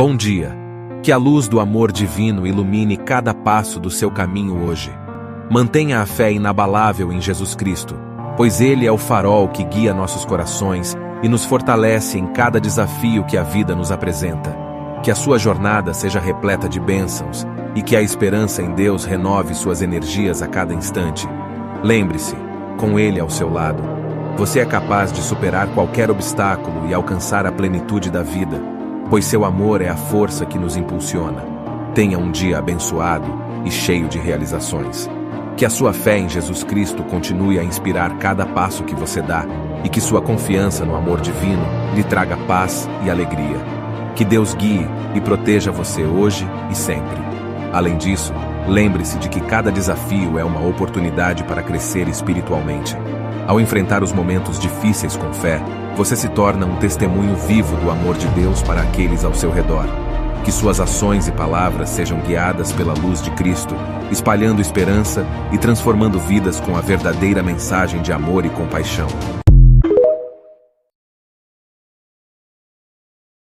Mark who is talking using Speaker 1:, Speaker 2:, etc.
Speaker 1: Bom dia. Que a luz do amor divino ilumine cada passo do seu caminho hoje. Mantenha a fé inabalável em Jesus Cristo, pois Ele é o farol que guia nossos corações e nos fortalece em cada desafio que a vida nos apresenta. Que a sua jornada seja repleta de bênçãos e que a esperança em Deus renove suas energias a cada instante. Lembre-se, com Ele ao seu lado, você é capaz de superar qualquer obstáculo e alcançar a plenitude da vida, pois seu amor é a força que nos impulsiona. Tenha um dia abençoado e cheio de realizações. Que a sua fé em Jesus Cristo continue a inspirar cada passo que você dá e que sua confiança no amor divino lhe traga paz e alegria. Que Deus guie e proteja você hoje e sempre. Além disso, lembre-se de que cada desafio é uma oportunidade para crescer espiritualmente. Ao enfrentar os momentos difíceis com fé, você se torna um testemunho vivo do amor de Deus para aqueles ao seu redor. Que suas ações e palavras sejam guiadas pela luz de Cristo, espalhando esperança e transformando vidas com a verdadeira mensagem de amor e compaixão.